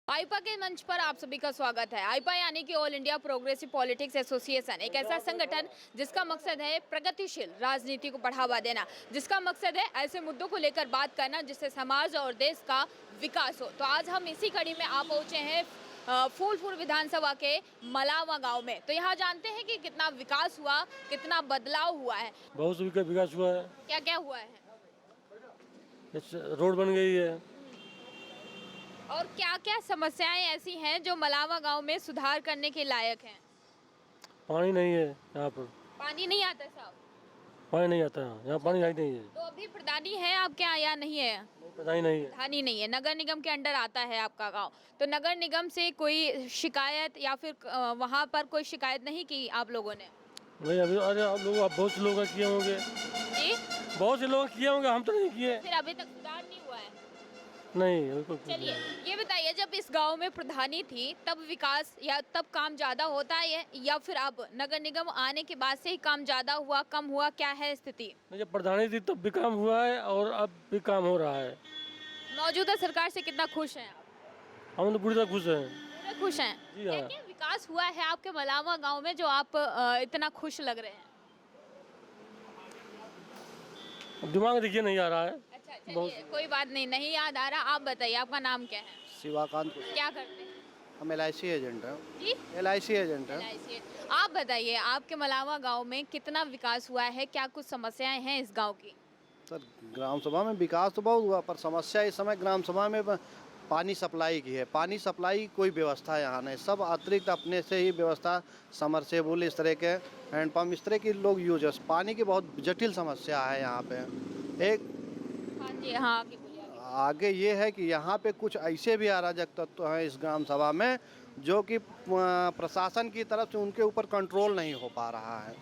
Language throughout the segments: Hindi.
आईपा के मंच पर आप सभी का स्वागत है। आईपा यानी कि all India progressive politics association एक ऐसा संगठन जिसका मकसद है प्रगतिशील राजनीति को बढ़ावा देना, जिसका मकसद है ऐसे मुद्दों को लेकर बात करना जिससे समाज और देश का विकास हो। तो आज हम इसी कड़ी में आ पहुंचे हैं फूलपुर विधानसभा के मलावा गांव में। तो यहाँ जानते हैं कि कितना विकास हुआ, कितना बदलाव हुआ है। बहुत विकास हुआ है। क्या क्या हुआ है? रोड बन गई है। और क्या क्या समस्याएं ऐसी हैं जो मलावा गांव में सुधार करने के लायक हैं? पानी नहीं है यहाँ पर। पानी नहीं आता साहब? पानी नहीं आता यहाँ, पानी ही नहीं है। तो अभी प्रधानी है आपके यहाँ या नहीं है? प्रधानी नहीं है। प्रधानी नहीं है, नगर निगम के अंडर आता है आपका गांव। तो नगर निगम से कोई शिकायत या फिर वहाँ पर कोई शिकायत नहीं की आप लोगों ने? नहीं अभी, अरे आप लोग बहुत से लोग किए होंगे जी, बहुत से लोग किए होंगे, हम तो नहीं किए। फिर अभी तक सुधार नहीं हुआ है? नहीं। चलिए ये बताइए, जब इस गांव में प्रधानी थी तब विकास या तब काम ज्यादा होता है या फिर अब नगर निगम आने के बाद से ही काम ज्यादा हुआ, कम हुआ, क्या है स्थिति? जब प्रधानी थी तब भी काम हुआ है और अब भी काम हो रहा है। मौजूदा सरकार से कितना खुश हैं आप? हम तो पूरी तरह खुश हैं। पूरे खुश हैं? जी क्या हाँ। क्या विकास हुआ है आपके मलावा गांव में जो आप इतना खुश लग रहे हैं? अब दिमाग देखिए नहीं आ रहा है। अच्छा चलिए, कोई बात नहीं, नहीं याद आ रहा। आप बताइए, आपका नाम क्या है? शिवाकांत। क्या करते हैं? हम LIC एजेंट हैं। जी, LIC एजेंट हैं। LIC। आप बताइए, आपके मलावा गांव में कितना विकास हुआ है, क्या कुछ समस्याएं हैं इस गांव की? सर ग्राम सभा में विकास तो बहुत हुआ, पर समस्या इस समय ग्राम सभा में पानी सप्लाई की है। पानी सप्लाई कोई व्यवस्था यहाँ नहीं, सब अतिरिक्त अपने से ही व्यवस्था, समरसेबुल इस तरह के हैंडपम्प इस तरह की लोग यूज है। पानी की बहुत जटिल समस्या है यहाँ पे। एक हाँ जी, हाँ आगे बोलिए। आगे ये है कि यहाँ पे कुछ ऐसे भी अराजक तत्व हैं इस ग्राम सभा में जो कि प्रशासन की तरफ से उनके ऊपर कंट्रोल नहीं हो पा रहा है।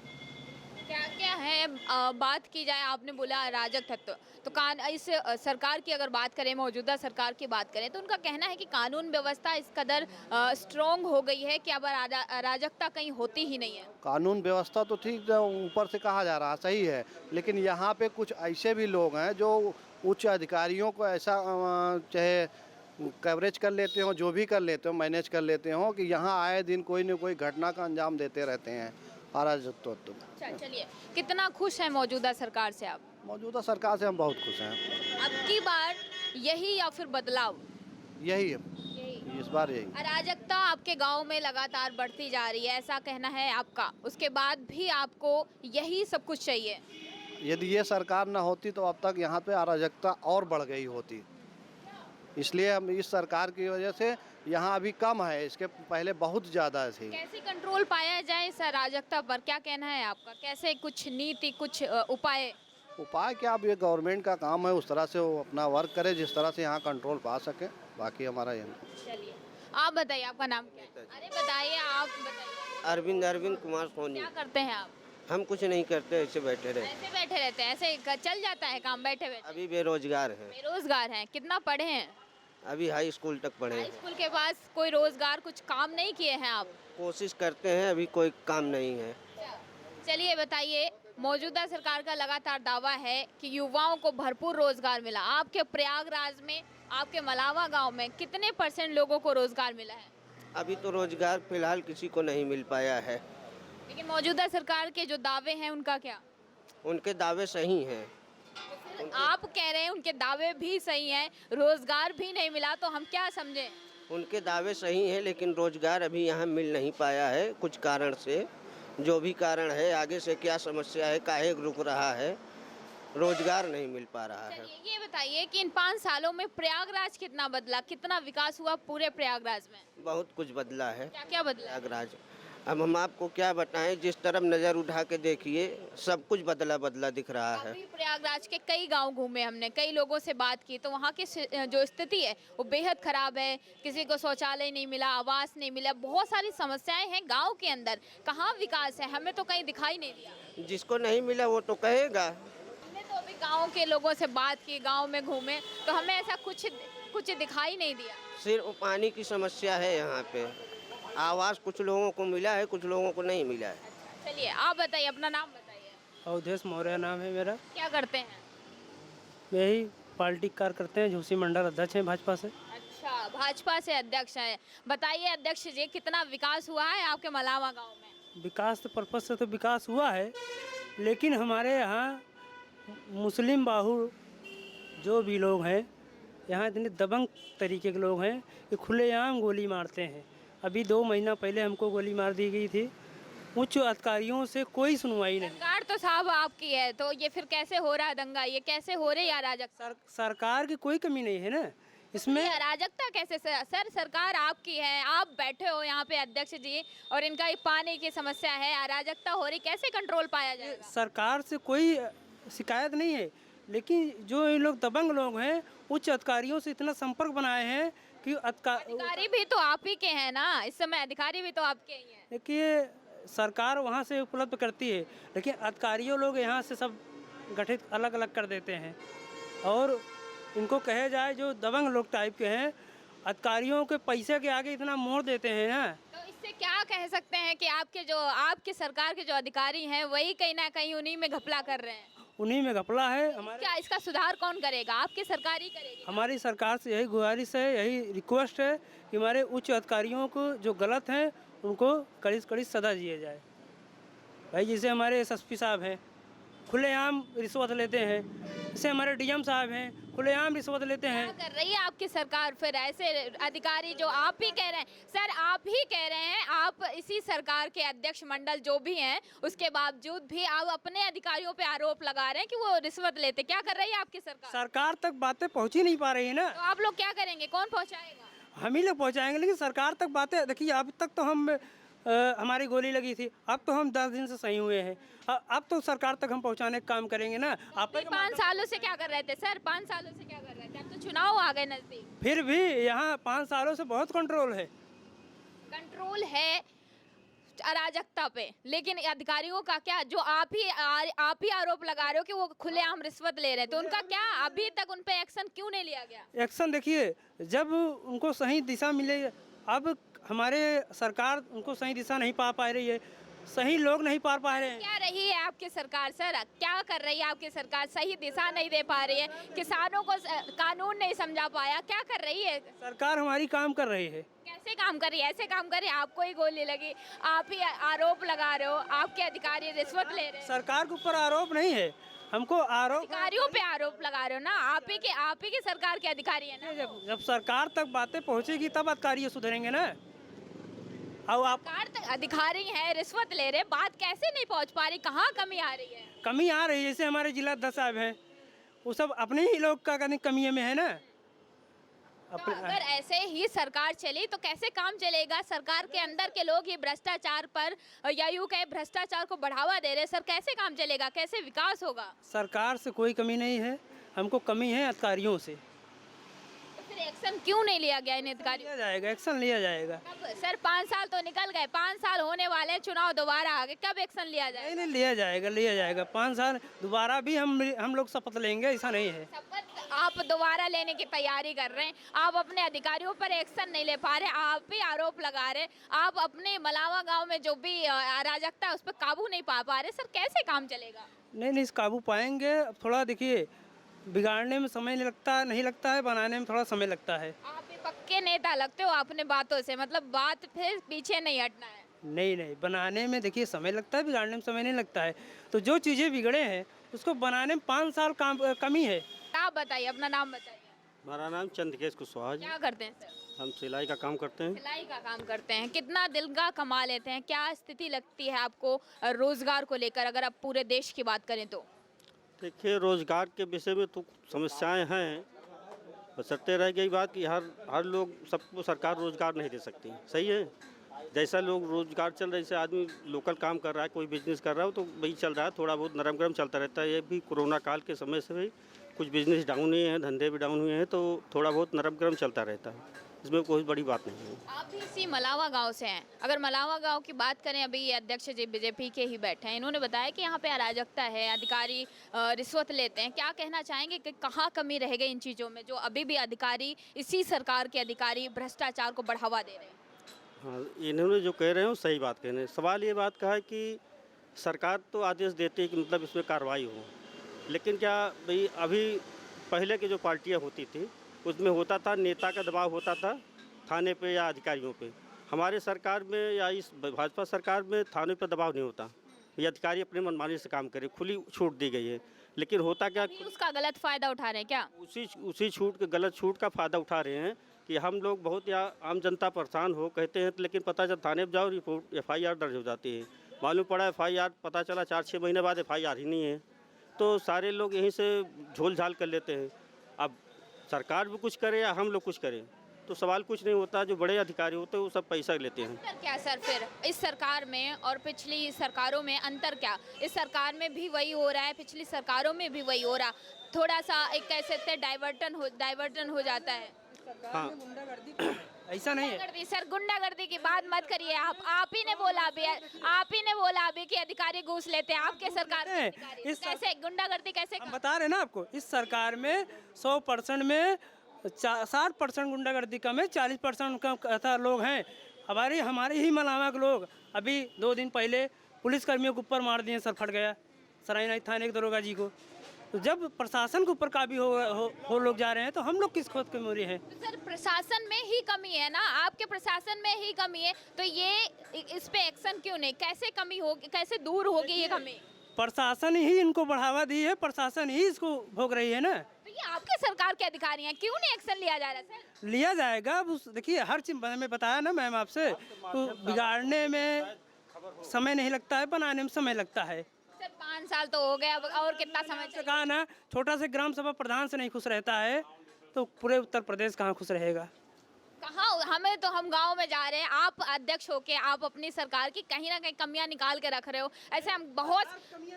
क्या क्या है? बात की जाए, आपने बोला अराजक तत्व, तो इस सरकार की अगर बात करें, मौजूदा सरकार की बात करें, तो उनका कहना है कि कानून व्यवस्था इस कदर स्ट्रॉन्ग हो गई है कि अब अराजकता कहीं होती ही नहीं है। कानून व्यवस्था तो ठीक है, ऊपर से कहा जा रहा है, सही है, लेकिन यहाँ पे कुछ ऐसे भी लोग हैं जो उच्च अधिकारियों को ऐसा चाहे कवरेज कर लेते हो, जो भी कर लेते हो, मैनेज कर लेते हो कि यहाँ आए दिन कोई न कोई घटना का अंजाम देते रहते हैं अराजक तत्व। अच्छा चलिए, कितना खुश है मौजूदा सरकार से आप? मौजूदा सरकार से हम बहुत खुश हैं। अब की बार यही या फिर बदलाव? यही है, यही। इस बार यही। अराजकता आपके गांव में लगातार बढ़ती जा रही है, ऐसा कहना है आपका। उसके बाद भी आपको यही सब कुछ चाहिए? यदि ये सरकार न होती तो अब तक यहाँ पे अराजकता और बढ़ गई होती, इसलिए हम इस सरकार की वजह से यहाँ अभी कम है, इसके पहले बहुत ज़्यादा थी। कैसे कंट्रोल पाया जाए इस अराजकता पर, क्या कहना है आपका? कैसे कुछ नीति, कुछ उपाय? उपाय क्या, अब ये गवर्नमेंट का काम है, उस तरह से वो अपना वर्क करे जिस तरह से यहाँ कंट्रोल पा सके, बाकी हमारा ये नहीं। चलिए आप बताइए, आपका नाम क्या है? अरे बताइए, आप बताइए। अरविंद कुमार सोनी। क्या करते हैं आप? हम कुछ नहीं करते, ऐसे बैठे रहे। ऐसे बैठे रहते हैं? ऐसे चल जाता है काम बैठे बैठे? अभी बेरोजगार हैं। बेरोजगार हैं? कितना पढ़े हैं? अभी हाई स्कूल तक पढ़े हाई हैं। स्कूल के पास कोई रोजगार, कुछ काम नहीं किए हैं आप? कोशिश करते हैं, अभी कोई काम नहीं है। चलिए बताइए, मौजूदा सरकार का लगातार दावा है कि युवाओं को भरपूर रोजगार मिला। आपके प्रयागराज में, आपके मलावा गांव में कितने % लोगों को रोजगार मिला है? अभी तो रोजगार फिलहाल किसी को नहीं मिल पाया है। लेकिन मौजूदा सरकार के जो दावे हैं उनका क्या? उनके दावे सही हैं। आप कह रहे हैं उनके दावे भी सही हैं, रोजगार भी नहीं मिला, तो हम क्या समझें? उनके दावे सही हैं, लेकिन रोजगार अभी यहाँ मिल नहीं पाया है कुछ कारण से। जो भी कारण है, आगे से क्या समस्या है, काहे रुक रहा है, रोजगार नहीं मिल पा रहा है। चलिए ये बताइए कि इन 5 सालों में प्रयागराज कितना बदला, कितना विकास हुआ पूरे प्रयागराज में? बहुत कुछ बदला है क्या क्या बदला? प्रयागराज। अब हम आपको क्या बताएं, जिस तरफ नज़र उठा के देखिए सब कुछ बदला बदला दिख रहा है। अभी प्रयागराज के कई गांव घूमे हमने, कई लोगों से बात की, तो वहाँ की जो स्थिति है वो बेहद खराब है। किसी को शौचालय नहीं मिला, आवास नहीं मिला, बहुत सारी समस्याएं हैं गांव के अंदर। कहाँ विकास है? हमें तो कहीं दिखाई नहीं दिया। जिसको नहीं मिला वो तो कहेगा। हमने तो अभी गाँव के लोगों से बात की, गाँव में घूमे, तो हमें ऐसा कुछ दिखाई नहीं दिया। सिर्फ पानी की समस्या है यहाँ पे। आवास कुछ लोगों को मिला है, कुछ लोगों को नहीं मिला है। चलिए आप बताइए, अपना नाम बताइए। अवधेश मौर्य नाम है मेरा। क्या करते हैं? यही पार्टी कार्य करते हैं, झूसी मंडल अध्यक्ष हैं भाजपा से। अच्छा, भाजपा से अध्यक्ष हैं। बताइए अध्यक्ष जी, कितना विकास हुआ है आपके मलावा गांव में? विकास तो पर्पज से तो विकास हुआ है, लेकिन हमारे यहाँ मुस्लिम बाहुल जो भी लोग हैं, यहाँ इतने दबंग तरीके के लोग हैं कि खुलेआम गोली मारते हैं। अभी 2 महीना पहले हमको गोली मार दी गई थी। उच्च अधिकारियों से कोई सुनवाई नहीं। सरकार तो साहब आपकी है, तो ये फिर कैसे हो रहा है दंगा? ये कैसे हो रही है अराजकता? सरकार की कोई कमी नहीं है ना इसमें। ये अराजकता कैसे सर? सरकार आपकी है, आप बैठे हो यहाँ पे अध्यक्ष जी, और इनका ये पानी की समस्या है, अराजकता हो रही, कैसे कंट्रोल पाया जाएगा? सरकार से कोई शिकायत नहीं है, लेकिन जो ये लोग दबंग लोग हैं, उच्च अधिकारियों से इतना संपर्क बनाए हैं कि अधिकारी भी तो आप ही के हैं ना, इस समय अधिकारी भी तो आपके ही हैं। देखिए, सरकार वहाँ से उपलब्ध करती है, लेकिन अधिकारियों लोग यहाँ से सब गठित अलग अलग कर देते हैं। और इनको कहे जाए जो दबंग लोग टाइप के हैं, अधिकारियों के पैसे के आगे इतना मोड़ देते हैं ना। तो इससे क्या कह सकते हैं कि आपके सरकार के जो अधिकारी हैं वही कहीं ना कहीं उन्हीं में घपला कर रहे हैं? उन्हीं में घपला है। हमारे क्या इसका सुधार कौन करेगा? आपकी सरकार ही करेगी? हमारी सरकार से यही गुजारिश है, यही रिक्वेस्ट है कि हमारे उच्च अधिकारियों को जो गलत हैं उनको कड़ी से कड़ी सजा दिया जाए। भाई जैसे हमारे एसएसपी साहब हैं, खुलेआम रिश्वत लेते हैं। जैसे हमारे डीएम साहब हैं, खुलेआम रिश्वत लेते हैं। क्या कर रही है आपकी सरकार फिर? ऐसे अधिकारी जो आप ही कह रहे हैं, सर आप ही कह रहे हैं, आप इसी सरकार के अध्यक्ष मंडल जो भी हैं, उसके बावजूद भी आप अपने अधिकारियों पे आरोप लगा रहे हैं कि वो रिश्वत लेते। क्या कर रही है आपकी सरकार? सरकार तक बातें पहुंच ही नहीं पा रही है ना। तो आप लोग क्या करेंगे? कौन पहुंचाएगा? हम ही लोग पहुंचाएंगे, लेकिन सरकार तक बातें देखिए। अब तक तो हमारी गोली लगी थी, अब तो हम 10 दिन से सही हुए हैं। अब तो सरकार तक हम पहुंचाने का काम करेंगे ना। आप 5 सालों से क्या कर रहे थे सर? 5 सालों से क्या कर रहे थे? अब तो चुनाव आ गए नजदीक। फिर भी यहाँ 5 सालों से बहुत कंट्रोल है। कंट्रोल है अराजकता पे, लेकिन अधिकारियों का क्या? जो आप ही आरोप लगा रहे हो कि वो खुलेआम रिश्वत ले रहे हैं, तो उनका क्या? अभी तक उन पे एक्शन क्यों नहीं लिया गया? एक्शन देखिए, जब उनको सही दिशा मिले, अब हमारे सरकार उनको सही दिशा नहीं पा रही है, सही लोग नहीं पा रहे हैं। क्या रही है आपकी सरकार सर? क्या कर रही है आपकी सरकार? सही दिशा नहीं दे पा रही है, किसानों को कानून नहीं समझा पाया, क्या कर रही है सरकार? हमारी काम कर रही है। कैसे काम कर रही है? ऐसे काम कर रही है, आपको ही गोली लगी, आप ही आरोप लगा रहे हो, आपके अधिकारी रिश्वत ले रहे हैं। सरकार के ऊपर आरोप नहीं है, हमको आरोप अधिकारियों पे आरोप लगा रहे हो ना। आप ही के सरकार के अधिकारी है ना। जब सरकार तक बातें पहुंचेगी तब अधिकारी सुधरेंगे ना। अब आप सरकार तक अधिकारी हैं, रिश्वत ले रहे, बात कैसे नहीं पहुंच पा रही? कहाँ कमी आ रही है? कमी आ रही है। जैसे हमारे जिला अध्यक्ष साहब हैं, वो सब अपने ही लोग का कहने कमी में है ना। तो अगर ऐसे ही सरकार चली तो कैसे काम चलेगा? सरकार के अंदर के लोग ही भ्रष्टाचार पर या यूं कहे भ्रष्टाचार को बढ़ावा दे रहे, सर कैसे काम चलेगा? कैसे विकास होगा? सरकार से कोई कमी नहीं है, हमको कमी है अधिकारियों से। तो फिर एक्शन क्यों नहीं लिया गया इन अधिकारियों? लिया जाएगा, एक्शन लिया जाएगा। कब सर? 5 साल तो निकल गए, 5 साल होने वाले हैं, चुनाव दोबारा आ गए, कब एक्शन लिया जाएगा? नहीं, लिया जाएगा, लिया जाएगा। 5 साल दोबारा भी हम लोग शपथ लेंगे, ऐसा नहीं है। शपथ आप दोबारा लेने की तैयारी कर रहे हैं, आप अपने अधिकारियों पर एक्शन नहीं ले पा रहे, आप भी आरोप लगा रहे, आप अपने मलावा गांव में जो भी अराजकता है उस पर काबू नहीं पा रहे, सर कैसे काम चलेगा? नहीं, इस काबू पाएंगे। अब थोड़ा देखिए, बिगाड़ने में समय नहीं लगता है, बनाने में थोड़ा समय लगता है। आप भी पक्के नेता लगते हो अपने बातों से, मतलब बात फिर पीछे नहीं हटना है। नहीं, बनाने में देखिए समय लगता है, बिगाड़ने में समय नहीं लगता है। तो जो चीज़ें बिगड़े हैं उसको बनाने में 5 साल कमी है। आप बताइए, अपना नाम बताइए। हमारा नाम चंद्रकेश कुशवाहा जी। क्या करते हैं सर? हम सिलाई का काम करते हैं। सिलाई का काम करते हैं। कितना दिल का कमा लेते हैं? क्या स्थिति लगती है आपको रोजगार को लेकर, अगर आप पूरे देश की बात करें तो? देखिए, रोजगार के विषय में तो समस्याएं हैं, बशर्ते रह गई बात कि हर लोग सबको सरकार रोजगार नहीं दे सकती। सही है, जैसा लोग रोजगार चल रहा है, जैसे आदमी लोकल काम कर रहा है, कोई बिजनेस कर रहा हो, तो वही चल रहा है, थोड़ा बहुत नरम गरम चलता रहता है। ये भी कोरोना काल के समय से भी कुछ बिजनेस डाउन हुए हैं, धंधे भी डाउन हुए हैं, तो थोड़ा बहुत नरम गरम चलता रहता है, इसमें कोई बड़ी बात नहीं है। आप भी इसी मलावा गांव से हैं। अगर मलावा गांव की बात करें, अभी ये अध्यक्ष जी बीजेपी के ही बैठे हैं, इन्होंने बताया कि यहाँ पे अराजकता है, अधिकारी रिश्वत लेते हैं। क्या कहना चाहेंगे कि कहाँ कमी रह गई इन चीज़ों में, जो अभी भी अधिकारी, इसी सरकार के अधिकारी भ्रष्टाचार को बढ़ावा दे रहे हैं? हाँ, इन्होंने जो कह रहे हैं वो सही बात कह रहे हैं। सवाल ये बात का है कि सरकार तो आदेश देती है कि मतलब इसमें कार्रवाई हो, लेकिन क्या भाई अभी पहले की जो पार्टियां होती थी उसमें होता था नेता का दबाव होता था थाने पे या अधिकारियों पे। हमारे सरकार में या इस भाजपा सरकार में थाने पर दबाव नहीं होता, ये अधिकारी अपने मनमानी से काम करे, खुली छूट दी गई है। लेकिन होता क्या, अभी उसका गलत फायदा उठा रहे हैं क्या? उसी छूट के गलत छूट का फ़ायदा उठा रहे हैं कि हम लोग बहुत या आम जनता परेशान हो कहते हैं, लेकिन पता चल थाने पर जाओ रिपोर्ट FIR दर्ज हो जाती है। मालूम पड़ा FIR, पता चला 4-6 महीने बाद FIR ही नहीं है। तो सारे लोग यहीं से झोल झाल कर लेते हैं। अब सरकार भी कुछ करे या हम लोग कुछ करें तो सवाल कुछ नहीं होता। जो बड़े अधिकारी होते हैं वो सब पैसा लेते हैं। अंतर क्या सर फिर इस सरकार में और पिछली सरकारों में अंतर क्या? इस सरकार में भी वही हो रहा है, पिछली सरकारों में भी वही हो रहा, थोड़ा सा एक कह सकते हैं डाइवर्टन हो जाता है। हाँ, ऐसा नहीं है। गुंडागर्दी सर, गुंडागर्दी की बात मत करिए आप ही ने बोला अभी कि अधिकारी घूस लेते हैं आपके सरकार में। इस कैसे गुंडागर्दी कैसे? हम बता रहे हैं ना आपको, इस सरकार में 100% में 60% गुंडागर्दी कम है, 40% का लोग हैं हमारे ही मलामा के लोग। अभी 2 दिन पहले पुलिसकर्मियों के ऊपर मार दिए, सर फट गया सरायनाई थाने के दरोगा जी को। तो जब प्रशासन के ऊपर काबू हो लोग जा रहे हैं तो हम लोग किस खोद कमजोरी है? तो सर प्रशासन में ही कमी है ना, आपके प्रशासन में ही कमी है, तो ये इस पे एक्शन क्यों नहीं? कैसे कमी होगी, कैसे दूर होगी ये कमी? प्रशासन ही इनको बढ़ावा दी है, प्रशासन ही इसको भोग रही है ना। तो ये आपके सरकार के अधिकारी हैं, क्यों नहीं एक्शन लिया जा रहा सर? लिया जाएगा। अब देखिए हर चीज मैंने बताया ना मैम आपसे, तो बिगाड़ने में समय नहीं लगता है, बनाने में समय लगता है। सर 5 साल तो हो गए, अब और कितना समय चाहिए? कहा ना, छोटा से ग्राम सभा प्रधान से नहीं खुश रहता है तो पूरे उत्तर प्रदेश कहाँ खुश रहेगा? कहाँ हम गांव में जा रहे हैं, आप अध्यक्ष होके आप अपनी सरकार की कहीं ना कहीं कमियां निकाल के रख रहे हो। ऐसे हम बहुत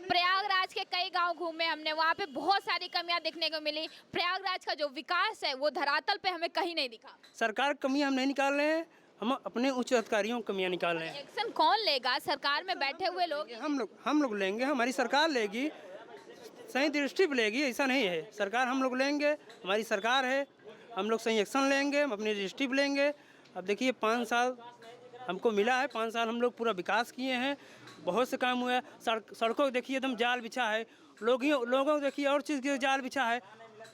प्रयागराज के कई गांव घूमे हमने, वहाँ पे बहुत सारी कमियां देखने को मिली। प्रयागराज का जो विकास है वो धरातल पे हमें कहीं नहीं दिखा। सरकार कमियां हम नहीं निकाल रहे हैं, हम अपने उच्च अधिकारियों की कमियां निकाल रहे हैं। एक्शन कौन लेगा? सरकार में बैठे हुए लोग। हम लोग लेंगे, हमारी सरकार लेगी, सही दृष्टि पे लेगी, ऐसा नहीं है। सरकार हम लोग लेंगे, हमारी सरकार है, हम लोग सही एक्शन लेंगे, हम अपनी दृष्टि पे लेंगे। अब देखिए 5 साल हमको मिला है, 5 साल हम लोग पूरा विकास किए हैं, बहुत से काम हुआ है। सड़कों को देखिए एकदम जाल बिछा है, लोगों को देखिए और चीज़ की जाल बिछा है।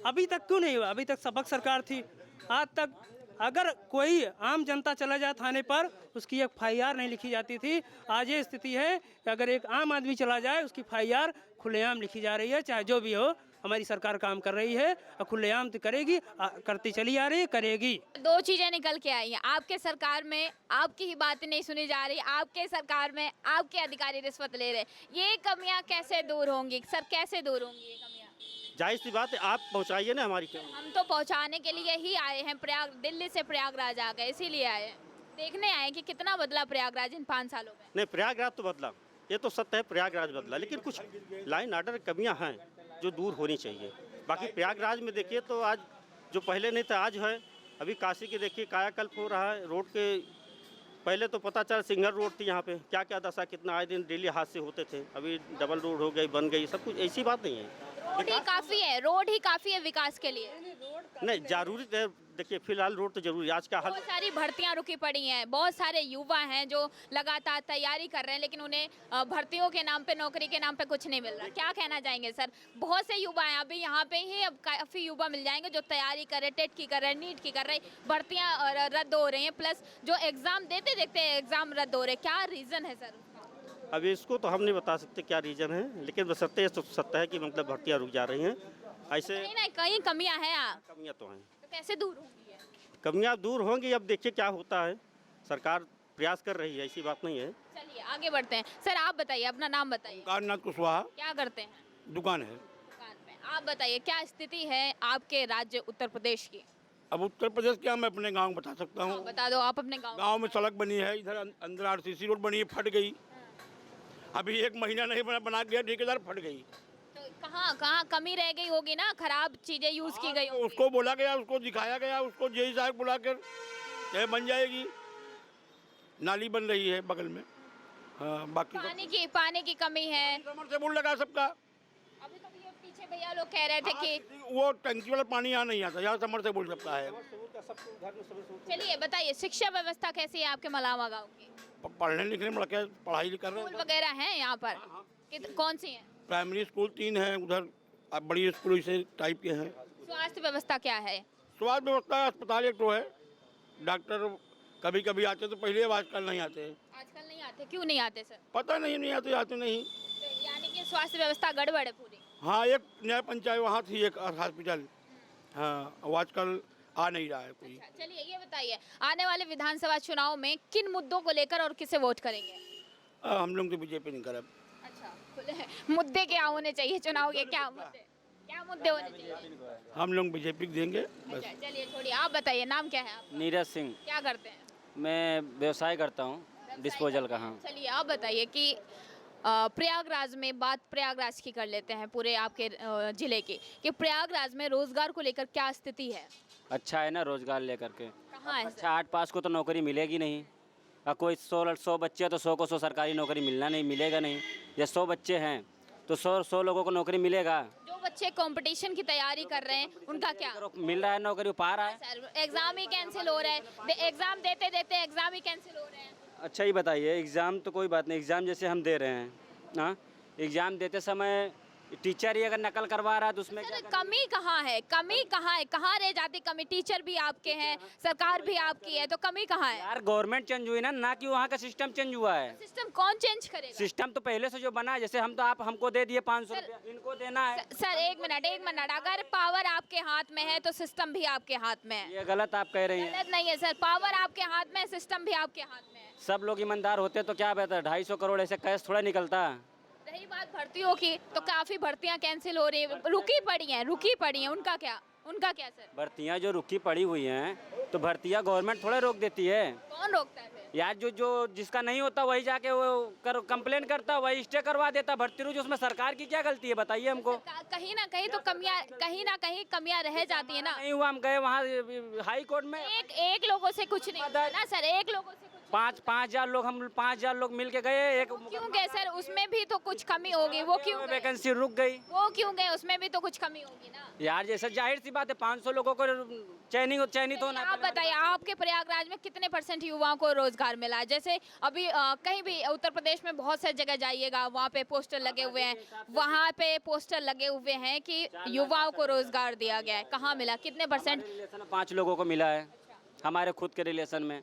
अभी तक क्यों नहीं हुआ? अभी तक सबक सरकार थी, आज तक अगर कोई आम जनता चला जाए थाने पर उसकी FIR नहीं लिखी जाती थी। आज ये स्थिति है कि अगर एक आम आदमी चला जाए उसकी FIR खुलेआम लिखी जा रही है। चाहे जो भी हो, हमारी सरकार काम कर रही है और खुलेआम तो करेगी, करती चली आ रही है, करेगी। 2 चीजें निकल के आई हैं, आपके सरकार में आपकी ही बातें नहीं सुनी जा रही, आपके सरकार में आपके अधिकारी रिश्वत ले रहे। ये कमियां कैसे दूर होंगी सर, कैसे दूर होंगी ये कमियां? जाहिर सी बात है, आप पहुंचाइए ना हमारी। हम तो पहुंचाने के लिए ही आए हैं, दिल्ली से प्रयागराज आ गए, इसीलिए आए हैं, देखने आए कि कितना बदला प्रयागराज इन 5 सालों में। नहीं, प्रयागराज तो बदला, ये तो सत्य है, प्रयागराज बदला, लेकिन कुछ लाइन आर्डर कमियां हैं जो दूर होनी चाहिए। बाकी प्रयागराज में देखिए तो आज जो पहले नहीं था आज है। अभी काशी के देखिए कायाकल्प हो रहा है। रोड के पहले तो पता चला सिंगल रोड थी, यहाँ पे क्या क्या दशा, कितना आए दिन डेली हादसे होते थे। अभी डबल रोड हो गई, बन गई, सब कुछ ऐसी बात नहीं है। रोड ही काफी है विकास के लिए। नहीं, जरूरी है। देखिए फिलहाल रोड तो जरूरी है। आज का हाल, बहुत सारी भर्तियां रुकी पड़ी हैं, बहुत सारे युवा हैं जो लगातार तैयारी कर रहे हैं, लेकिन उन्हें भर्तियों के नाम पे, नौकरी के नाम पे कुछ नहीं मिल रहा। क्या कहना चाहेंगे सर? बहुत से युवा हैं अभी यहाँ पे ही, अब काफ़ी युवा मिल जाएंगे जो तैयारी कर रहे, टेट की कर रहे, नीट की कर रहे, भर्तियाँ रद्द हो रही हैं, प्लस जो एग्ज़ाम देते एग्ज़ाम रद्द हो रहे। क्या रीज़न है सर? अभी इसको तो हम नहीं बता सकते क्या रीज़न है, लेकिन बशर्ते सत्य है कि मतलब भर्तियाँ रुक जा रही हैं। ऐसे कहीं कमियाँ हैं, कमियाँ तो हैं, तो कैसे दूर होंगी ये? कमियाँ दूर होंगी। अब देखिए क्या होता है, सरकार प्रयास कर रही है, ऐसी बात नहीं है। चलिए आगे बढ़ते हैं। सर आप बताइए, अपना नाम बताइए। कारनाथ कुशवाहा, क्या करते हैं? दुकान है। दुकान पे। आप बताइए क्या स्थिति है आपके राज्य उत्तर प्रदेश की? अब उत्तर प्रदेश क्या, मैं अपने गांव बता सकता हाँ, हूँ। बता दो आप अपने गाँव। गांव में सड़क बनी है, इधर अंदर RCC रोड बनी है, फट गई। अभी 1 महीना नहीं बना गया, ठेकेदार फट गई। तो कहाँ कमी रह गई होगी ना, खराब चीजें यूज की गई तो होंगी। उसको बोला गया, उसको दिखाया गया, उसको जेई साहब बुला कर चाहे बन जाएगी। नाली बन रही है बगल में। हाँ, बाकी पानी की कमी है। समर से बोल लगा सबका। अभी तो ये पीछे भैया लोग कह रहे थे कि वो टंकी वाला पानी यहाँ नहीं आता, यहाँ समर से बोल सकता है। चलिए बताइए शिक्षा व्यवस्था कैसी है आपके मलावा गाँव की? पढ़ने लिखने में लड़के पढ़ाई कर रहे स्कूल हैं। वगैरह हैं यहाँ पर? कौन सी हैं? प्राइमरी स्कूल 3 हैं, उधर बड़ी स्कूल इसे टाइप के हैं। स्वास्थ्य व्यवस्था क्या है? स्वास्थ्य व्यवस्था अस्पताल एक तो है, डॉक्टर कभी कभी आते तो पहले, आजकल नहीं आते हैं। आजकल नहीं आते, क्यों नहीं आते सर? पता नहीं आते, आते नहीं। तो यानी कि स्वास्थ्य व्यवस्था गड़बड़ है पूरी। हाँ, एक न्याय पंचायत वहाँ थी, एक हॉस्पिटल, हाँ, अब आजकल आ नहीं रहा है कोई। अच्छा, चलिए ये बताइए, आने वाले विधानसभा चुनाव में किन मुद्दों को लेकर और किसे वोट करेंगे? हम लोग तो बीजेपी नहीं करे। अच्छा, मुद्दे क्या होने चाहिए चुनाव के? क्या मुद्दे होने चाहिए? हम लोग बीजेपी देंगे बस। अच्छा, चलिए छोड़िए, आप बताइए, नाम क्या है आप? नीरज सिंह। क्या करते हैं? मैं व्यवसाय करता हूँ डिस्पोजल का। हाँ, चलिए आप बताइए कि प्रयागराज में, बात प्रयागराज की कर लेते हैं, पूरे आपके जिले की, कि प्रयागराज में रोजगार को लेकर क्या स्थिति है? अच्छा है ना रोजगार लेकर के। कहाँ है अच्छा 8 पास को तो नौकरी मिलेगी नहीं। कोई 100 बच्चे तो 100 को 100 सरकारी नौकरी मिलना नहीं, मिलेगा नहीं। या 100 बच्चे हैं तो 100 लोगों को नौकरी मिलेगा। जो बच्चे कंपटीशन की तैयारी कर रहे हैं उनका क्या? मिल रहा है नौकरी, पा रहा है। सर, एग्जाम ही कैंसिल हो रहा है, एग्जाम देते देते एग्जाम ही कैंसिल हो रहे हैं। अच्छा ही बताइए, एग्ज़ाम तो कोई बात नहीं, एग्ज़ाम जैसे हम दे रहे हैं, हाँ, एग्ज़ाम देते समय टीचर ही अगर नकल करवा रहा है तो उसमें सर, कमी कहाँ है? कमी कहाँ है? कहाँ रह जाती कमी? टीचर भी आपके हैं, सरकार भी आपकी है, तो कमी कहाँ है? यार गवर्नमेंट चेंज हुई ना कि वहाँ का सिस्टम चेंज हुआ है। सिस्टम कौन चेंज करेगा? सिस्टम तो पहले से जो बना है, जैसे हम तो आप हमको दे दिए 500 रुपया, इनको देना है। सर एक मिनट, अगर पावर आपके हाथ में है तो सिस्टम भी आपके हाथ में है। ये गलत आप कह रही हैं। गलत नहीं है सर, पावर आपके हाथ में है, सिस्टम भी आपके हाथ में है। सब लोग ईमानदार होते तो क्या बेहतर, 250 करोड़ ऐसे कैश थोड़ा निकलता। रही बात भर्तियों की, तो काफी भर्तियां कैंसिल हो रही हैं, रुकी पड़ी हैं, उनका क्या सर? भर्तियाँ जो रुकी पड़ी हुई हैं तो भर्तियाँ गवर्नमेंट थोड़ा रोक देती है। कौन रोकता है फिर? यार जो जिसका नहीं होता वही जाके वो कंप्लेन करता, वही स्टे करवा देता भर्ती रुझ। उसमें सरकार की क्या गलती है बताइए हमको? कहीं ना कहीं तो कमियां रह जाती है ना। नहीं हुआ, हम गए वहाँ हाई कोर्ट में, एक लोगों से कुछ नहीं होता ना सर, एक लोगों से कुछ 5,000 लोग, हम 5,000 लोग मिल के गए। एक क्यों गए सर? उसमें भी तो कुछ कमी होगी, वो क्यों गए? वैकेंसी रुक गई। वो क्यों गए? उसमें भी तो कुछ कमी होगी ना यार जैसे जाहिर सी बात है, 500 लोगों को चयनित होना। आप बताइए, आपके प्रयागराज में कितने % युवाओं को रोजगार मिला है? जैसे अभी कहीं भी उत्तर प्रदेश में बहुत सारी जगह जाइएगा, वहाँ पे पोस्टर लगे हुए हैं, वहाँ पे पोस्टर लगे हुए हैं कि युवाओं को रोजगार दिया गया है। कहाँ मिला? कितने %? रिलेशन में 5 लोगों को मिला है, हमारे खुद के रिलेशन में।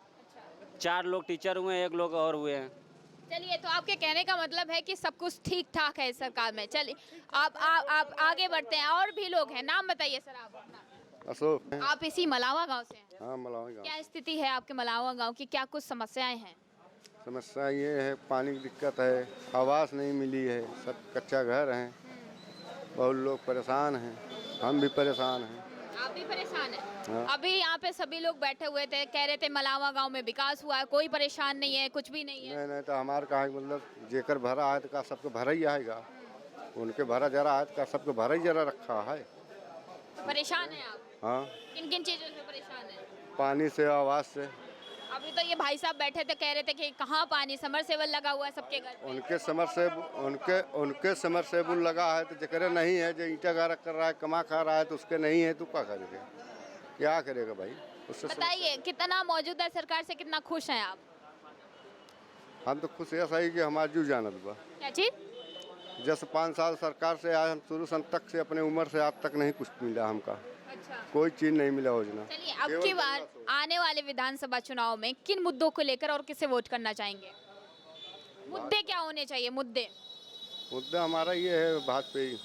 4 लोग टीचर हुए हैं, 1 लोग और हुए हैं। चलिए, तो आपके कहने का मतलब है कि सब कुछ ठीक ठाक है सरकार में। चलिए आप आगे बढ़ते हैं, और भी लोग हैं, नाम बताइए सर आप अपना। अशोक। आप इसी मलावा गांव से हैं? हाँ, मलावी गाँव। क्या स्थिति है आपके मलावा गांव की? क्या कुछ समस्याएं हैं? समस्या ये है, पानी की दिक्कत है, आवास नहीं मिली है, सब कच्चा घर हैं, बहुत लोग परेशान हैं, हम भी परेशान हैं। आप भी परेशान हैं? हाँ। अभी यहाँ पे सभी लोग बैठे हुए थे, कह रहे थे मलावा गांव में विकास हुआ है, कोई परेशान नहीं है, कुछ भी नहीं है। नहीं तो हमारे कहा मतलब जेकर भरा है तो का सबके भरा ही आएगा, उनके भरा जरा है तो का सबके भरा ही जरा रखा है। तो परेशान हैं आप? हाँ, किन किन चीज़ों से परेशान हैं? पानी से, आवास से। अभी तो ये भाई साहब बैठे थे, कह रहे थे कि कहाँ पानी, समरसेबल लगा हुआ है सबके घर पे। उनके समरसेबुल लगा है तो जकरे नहीं है, जो ईंटा गारा कर रहा है, कमा खा रहा है, तो उसके नहीं है तो क्या करेगा, क्या करेगा भाई? उससे बताइए, कितना मौजूदा सरकार से कितना खुश हैं आप? हम तो खुश ऐसा ही कि हमारा जू जानत बा। क्या चीज़? जैसे 5 साल सरकार से आए, हम शुरू सन तक से अपने उम्र से आज तक नहीं कुछ मिला हमका, अच्छा, कोई चीज़ नहीं मिला योजना। चलिए, अब की बार आने वाले विधानसभा चुनाव में किन मुद्दों को लेकर और किसे वोट करना चाहेंगे? मुद्दे क्या होने चाहिए? मुद्दे हमारा ये है भाजपा ही,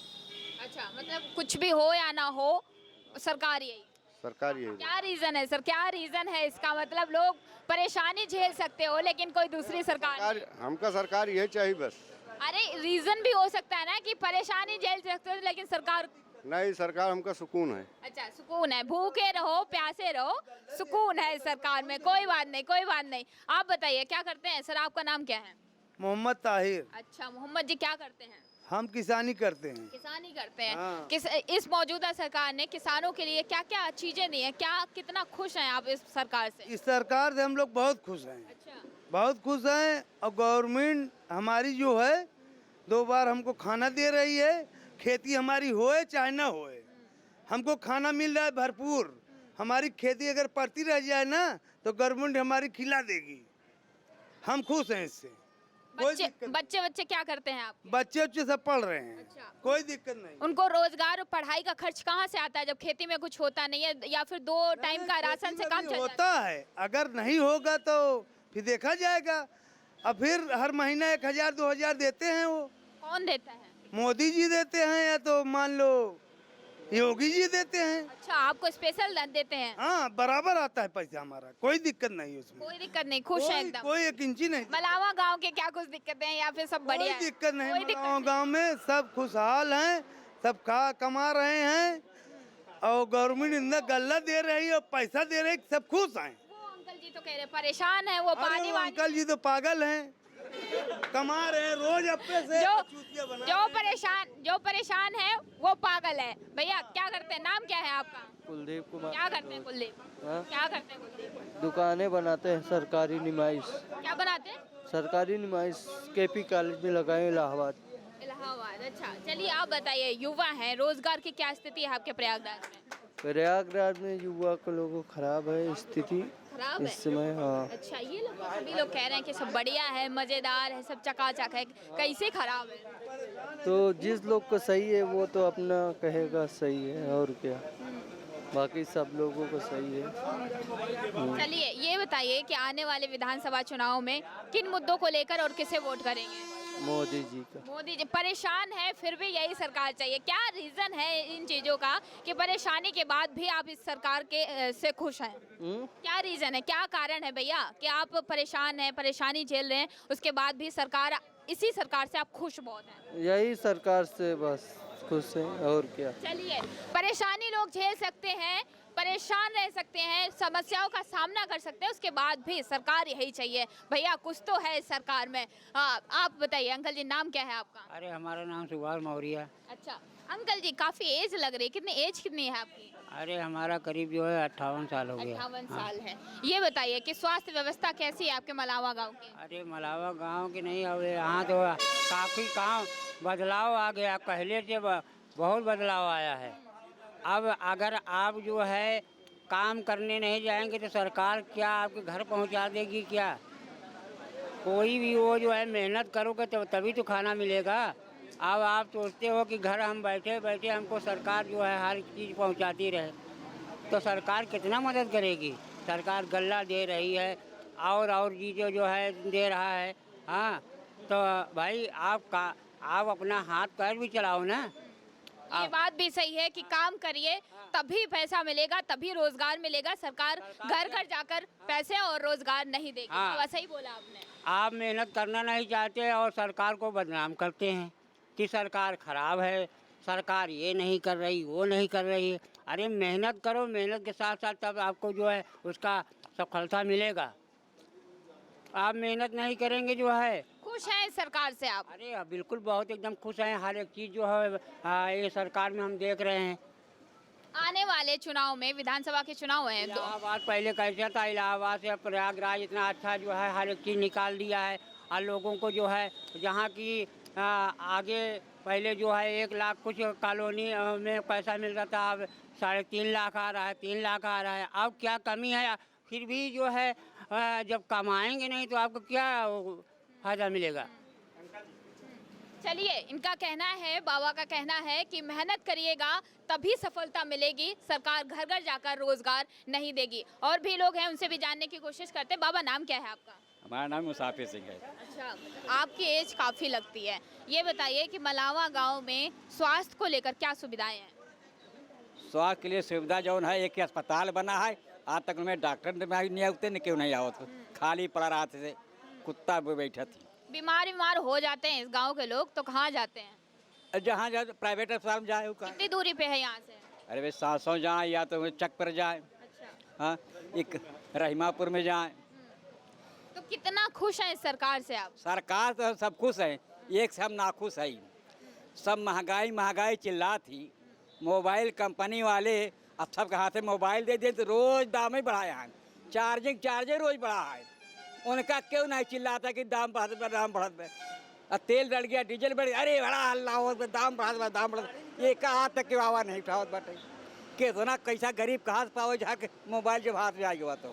अच्छा, मतलब कुछ भी हो या ना हो, सरकार यही। सरकार यही। क्या रीजन है सर? क्या रीजन है इसका? मतलब लोग परेशानी झेल सकते हो लेकिन कोई दूसरी सरकार। हमका सरकार यही चाहिए बस। अरे रीजन भी हो सकता है ना कि परेशानी झेल सकते हो लेकिन सरकार नहीं, सरकार हमका सुकून है। अच्छा, सुकून है, भूखे रहो प्यासे रहो, सुकून है सरकार में, कोई बात नहीं, कोई बात नहीं। आप बताइए क्या करते हैं सर? आपका नाम क्या है? मोहम्मद ताहिर। अच्छा, मोहम्मद जी क्या करते हैं? हम किसानी करते हैं। किसानी करते हैं। हाँ। इस मौजूदा सरकार ने किसानों के लिए क्या क्या चीजें दी हैं? कितना खुश हैं आप इस सरकार से? इस सरकार से हम लोग बहुत खुश हैं, अच्छा, बहुत खुश हैं। और गवर्नमेंट हमारी जो है 2 बार हमको खाना दे रही है, खेती हमारी होए चाहे ना होए, हमको खाना मिल रहा है भरपूर। हमारी खेती अगर पड़ती रह जाए ना तो गवर्नमेंट हमारी खिला देगी, हम खुश हैं इससे। कोई बच्चे दिक्कत बच्चे बच्चे क्या करते हैं आप? बच्चे उच्चे सब पढ़ रहे हैं, अच्छा। कोई दिक्कत नहीं। उनको रोजगार और पढ़ाई का खर्च कहाँ से आता है जब खेती में कुछ होता नहीं है, या फिर 2 टाइम का राशन से काम चल जाता होता है, अगर नहीं होगा तो फिर देखा जाएगा। अब फिर हर महीना 1000 2000 देते हैं, वो है? कौन देता है? मोदी जी देते हैं या तो मान लो योगी जी देते हैं। अच्छा, आपको स्पेशल देते हैं? हाँ, बराबर आता है पैसा हमारा, कोई दिक्कत नहीं है उसमें। कोई दिक्कत नहीं, खुश है एकदम? कोई 1 इंची नहीं, मलावा गांव के क्या कुछ दिक्कतें हैं या फिर सब बढ़िया है? कोई दिक्कत नहीं। कोई दिक्कत मलावा गांव में सब खुशहाल हैं, सब कमा रहे हैं और गवर्नमेंट इतना गल्ला दे रही है और पैसा दे रही है, सब खुश हैं। वो अंकल जी तो कह रहे परेशान है, वो अरे पानी वो वानी अंकल जी तो पागल हैं, कमा रहे हैं रोज अपने से चूतिया बना रहे हैं। जो परेशान है वो पागल है। भैया क्या करते हैं, नाम क्या है आपका? कुलदीप कुमार। क्या करते हैं कुलदीप? हाँ? क्या करते हैं कुलदीप? दुकानें बनाते हैं, सरकारी नुमाइश। क्या बनाते हैं? सरकारी नुमाइश केपी कॉलेज में लगाए इलाहाबाद। इलाहाबाद, अच्छा। चलिए आप बताइए, युवा हैं, रोजगार की क्या स्थिति है आपके प्रयागराज में? प्रयागराज में युवा के लोगों को खराब है स्थिति खराब है? इस समय। हाँ, अच्छा, ये लोग सभी लोग कह रहे हैं कि सब बढ़िया है, मजेदार है, सब चकाचक है, कैसे खराब है? तो जिस लोग को सही है वो तो अपना कहेगा सही है, और क्या, बाकी सब लोगों को सही है। चलिए ये बताइए कि आने वाले विधानसभा चुनाव में किन मुद्दों को लेकर और किसे वोट करेंगे? मोदी जी का। मोदी जी परेशान है फिर भी यही सरकार चाहिए, क्या रीजन है इन चीजों का कि परेशानी के बाद भी आप इस सरकार के से खुश हैं? क्या रीजन है, क्या कारण है भैया कि आप परेशान हैं, परेशानी झेल रहे हैं, उसके बाद भी सरकार, इसी सरकार से आप खुश बहुत हैं? यही सरकार से बस खुश हैं, और क्या। चलिए, परेशानी लोग झेल सकते हैं, परेशान रह सकते हैं, समस्याओं का सामना कर सकते हैं, उसके बाद भी सरकार यही चाहिए। भैया कुछ तो है इस सरकार में। आप बताइए अंकल जी, नाम क्या है आपका? अरे हमारा नाम सुभाष मौर्य। अच्छा अंकल जी, काफी एज लग रही है, कितनी एज कितनी है आपकी? अरे हमारा करीब जो है 58 साल हो गया। 58 साल है। ये बताइए कि स्वास्थ्य व्यवस्था कैसी है आपके मलावा गांव की? अरे मलावा गांव की नहीं, अब यहाँ तो काफ़ी काम बदलाव आ गया, पहले से बहुत बदलाव आया है। अब अगर आप जो है काम करने नहीं जाएंगे तो सरकार क्या आपके घर पहुंचा देगी क्या? कोई भी वो जो है मेहनत करोगे तो तभी तो खाना मिलेगा। अब आप सोचते हो कि घर हम बैठे बैठे हमको सरकार जो है हर चीज़ पहुंचाती रहे, तो सरकार कितना मदद करेगी? सरकार गल्ला दे रही है और चीज़ें जो है दे रहा है। हाँ, तो भाई आप अपना हाथ पैर भी चलाओ ना। ये बात भी सही है कि काम करिए तभी पैसा मिलेगा, तभी रोजगार मिलेगा। सरकार घर घर जाकर पैसे और रोजगार नहीं देगी। हाँ। तो सही बोला आपने। आप मेहनत करना नहीं चाहते और सरकार को बदनाम करते हैं कि सरकार खराब है, सरकार ये नहीं कर रही, वो नहीं कर रही है। अरे मेहनत करो, मेहनत के साथ साथ तब आपको जो है उसका सफलता मिलेगा। आप मेहनत नहीं करेंगे जो है। खुश हैं इस सरकार से आप? अरे बिल्कुल, बहुत एकदम खुश हैं। हर एक चीज़ जो है ये सरकार में हम देख रहे हैं। आने वाले चुनाव में, विधानसभा के चुनाव हैं, इलाहाबाद पहले कैसा था, इलाहाबाद से प्रयागराज इतना अच्छा जो है हर एक चीज़ निकाल दिया है। और लोगों को जो है जहाँ की आगे पहले जो है 1 लाख कुछ कॉलोनी में पैसा मिल रहा था, अब 3.5 लाख आ रहा है, 3 लाख आ रहा है। अब क्या कमी है? फिर भी जो है जब कमाएंगे नहीं तो आपको क्या फायदा मिलेगा? चलिए, इनका कहना है, बाबा का कहना है कि मेहनत करिएगा तभी सफलता मिलेगी, सरकार घर घर जाकर रोजगार नहीं देगी। और भी लोग हैं, उनसे भी जानने की कोशिश करते हैं। बाबा नाम क्या है आपका? हमारा नाम मुसाफिर सिंह है। अच्छा, आपकी एज काफ़ी लगती है। ये बताइए कि मलावा गांव में स्वास्थ्य को लेकर क्या सुविधाएं हैं? स्वास्थ्य के लिए सुविधा जो है, एक अस्पताल बना है, आज तक में डॉक्टर नहीं आते, न क्यों नहीं आवत, खाली पड़ा रहा थे, कुत्ता बैठा थी। बीमार हो जाते हैं इस गांव के लोग तो कहाँ जाते हैं? जहाँ जाए प्राइवेट अस्पताल में जाए। कितनी दूरी पे है यहाँ से? अरे भाई 700 जाए या तो चक पर जाए। अच्छा। हाँ, एक रहीमापुर में जाए। तो कितना खुश हैं इस सरकार से आप? सरकार तो सब खुश है, एक से हम नाखुश है। सब महंगाई चिल्ला थी। मोबाइल कंपनी वाले अब सबके हाथ में मोबाइल दे दिए तो रोज दाम ही बढ़ाया है। चार्जर रोज बढ़ा है। उनका क्यों नहीं चिल्लाता कि दाम बढ़त। अब तेल बढ़ गया, डीजल बढ़ गया, अरे बड़ा हल्ला हो, दाम बढ़त। ये कहाँ तक के आवाज नहीं उठावत बाटे के तो ना कैसा गरीब कहाँ से पाओ जाके मोबाइल जब हाथ में आ गया तो।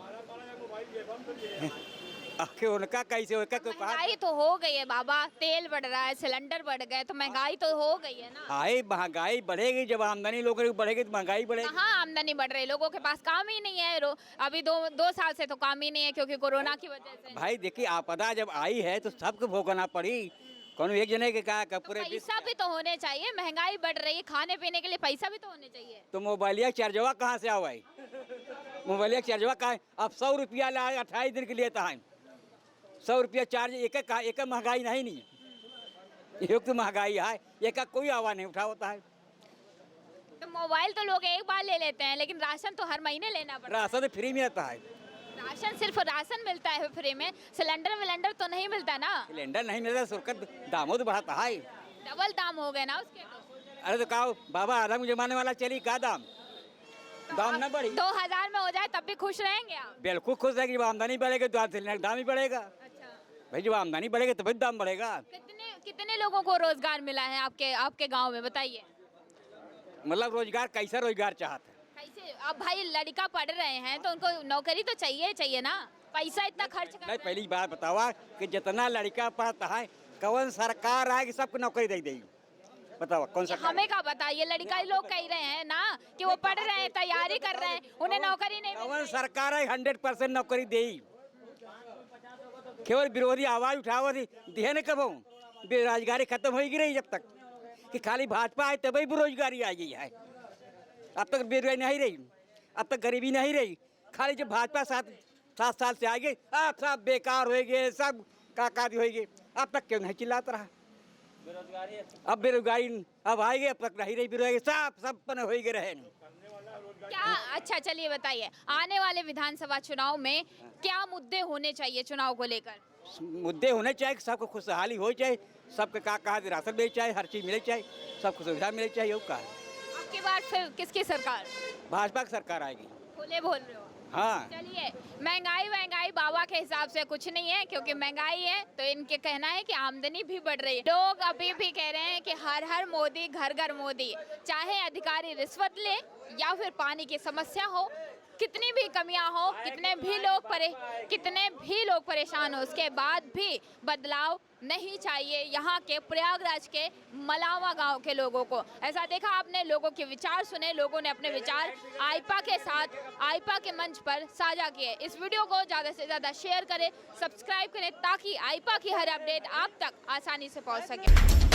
आखिर उनका कैसे उनका कोई बात महंगाई तो हो गई है बाबा, तेल बढ़ रहा है, सिलेंडर बढ़ गए, तो महंगाई तो हो गई है ना। हाय महंगाई बढ़ेगी, जब आमदनी लोगों की बढ़ेगी तो महंगाई बढ़ेगी। कहाँ आमदनी बढ़ रही है, लोगों के पास काम ही नहीं है। अभी दो साल से तो काम ही नहीं है क्योंकि कोरोना की वजह से। भाई देखिए आपदा जब आई है तो सबको भोगना पड़ी, कौन एक जने के कहा पूरे पैसा भी तो होने चाहिए, महंगाई बढ़ रही है, खाने पीने के लिए पैसा भी तो होने चाहिए। तो मोबाइलिया चार्जवा कहाँ से आवा है? मोबाइलिया चार्जवा कहाँ है? अब 100 रुपया ला 28 दिन के लिए था 100 रुपया चार्ज, एक महंगाई नहीं है, एक तो महंगाई है, एक कोई आवाज़ नहीं उठा होता है। तो मोबाइल तो लोग एक बार ले लेते हैं, लेकिन राशन तो हर महीने लेना पड़ता है। राशन तो फ्री में आता है, राशन सिर्फ राशन मिलता है फ्री में, सिलेंडर विलेंडर तो नहीं मिलता ना। सिलेंडर नहीं मिलता, सरकार दामों तो बढ़ाता है, डबल दाम हो गए ना उसके तो। अरे तो कहो बाबा आदम जमाने वाला चली का दाम न बढ़ी 2000 में हो जाए तब भी खुश रहेंगे आप? बिल्कुल खुश है कि जब आमदनी बढ़ेगी तो सिलेंडर दाम ही बढ़ेगा। अच्छा, भाई जब आमदनी बढ़ेगी तो फिर दाम बढ़ेगा। कितने लोगों को रोजगार मिला है आपके गांव में, बताइए। मतलब रोजगार कैसा रोजगार चाहते हैं? कैसे? अब भाई लड़का पढ़ रहे हैं तो उनको नौकरी तो चाहिए ना, पैसा इतना खर्च कर नहीं पहली बात बतावा कि जितना लड़का पढ़ता है कौन सरकार आए कि सबको नौकरी दे देगी, बताओ कौन सा? हमें क्या पता, ये लड़का लोग कह रहे हैं ना कि वो पढ़ रहे हैं, तैयारी कर रहे हैं, उन्हें नौकरी नहीं मिल कौन रही। सरकार है 100% नौकरी दे, केवल विरोधी आवाज उठाओ थी दिहे न कब बेरोजगारी खत्म होगी रही जब तक कि खाली भाजपा आए तभी बेरोजगारी आ गई है। अब तक बेरोजगारी नहीं रही, अब तक गरीबी नहीं रही, खाली जब भाजपा 7 साल से आ गई अब सब बेकार हो गए, सब काकादी हो गई। अब तक क्यों नहीं चिल्लाता रहा? अब बेरोजगारी अब आएगी, अब तक नहीं रही बेरोजगारी, सब पन हो गए रहे। क्या? अच्छा चलिए बताइए, आने वाले विधानसभा चुनाव में क्या मुद्दे होने चाहिए चुनाव को लेकर? मुद्दे होने चाहिए, सबको खुशहाली हो चाहिए, सबके कहा राशन मिले चाहिए, हर चीज़ मिले चाहिए, सबको सुविधा मिले चाहिए। वो कहा आपके बाद फिर किसकी सरकार? भाजपा की सरकार आएगी। खुले बोल रहे हो? हाँ चलिए, महंगाई बाबा के हिसाब से कुछ नहीं है, क्योंकि महंगाई है तो इनके कहना है कि आमदनी भी बढ़ रही है। लोग अभी भी कह रहे हैं कि हर मोदी घर मोदी, चाहे अधिकारी रिश्वत ले या फिर पानी की समस्या हो, कितनी भी कमियां हो, कितने भी लोग परेशान हो, उसके बाद भी बदलाव नहीं चाहिए यहाँ के प्रयागराज के मलावा गांव के लोगों को। ऐसा देखा आपने, लोगों के विचार सुने, लोगों ने अपने विचार आईपा के साथ आईपा के मंच पर साझा किए। इस वीडियो को ज़्यादा से ज़्यादा शेयर करें, सब्सक्राइब करें ताकि आईपा की हर अपडेट आप तक आसानी से पहुँच सके।